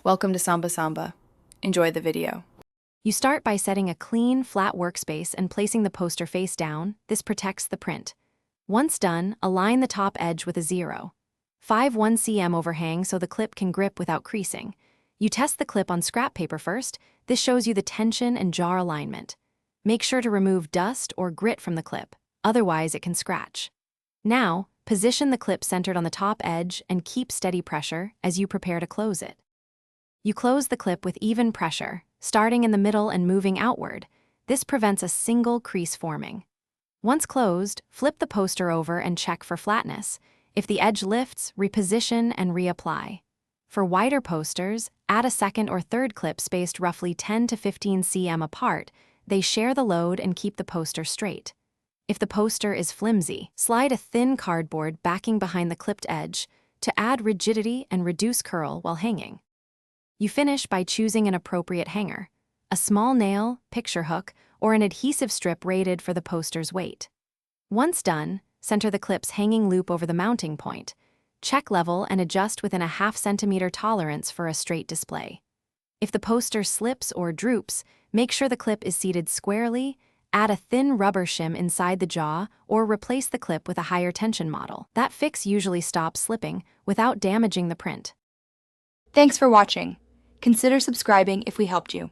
Welcome to Samba Samba. Enjoy the video. You start by setting a clean, flat workspace and placing the poster face down. This protects the print. Once done, align the top edge with a 0.51 cm overhang so the clip can grip without creasing. You test the clip on scrap paper first. This shows you the tension and jar alignment. Make sure to remove dust or grit from the clip, otherwise it can scratch. Now, position the clip centered on the top edge and keep steady pressure as you prepare to close it. You close the clip with even pressure, starting in the middle and moving outward. This prevents a single crease forming. Once closed, flip the poster over and check for flatness. If the edge lifts, reposition and reapply. For wider posters, add a second or third clip spaced roughly 10 to 15 cm apart. They share the load and keep the poster straight. If the poster is flimsy, slide a thin cardboard backing behind the clipped edge to add rigidity and reduce curl while hanging. You finish by choosing an appropriate hanger, a small nail, picture hook, or an adhesive strip rated for the poster's weight. Once done, center the clip's hanging loop over the mounting point. Check level and adjust within a 0.5 cm tolerance for a straight display. If the poster slips or droops, make sure the clip is seated squarely. Add a thin rubber shim inside the jaw or replace the clip with a higher tension model. That fix usually stops slipping without damaging the print. Thanks for watching. Consider subscribing if we helped you.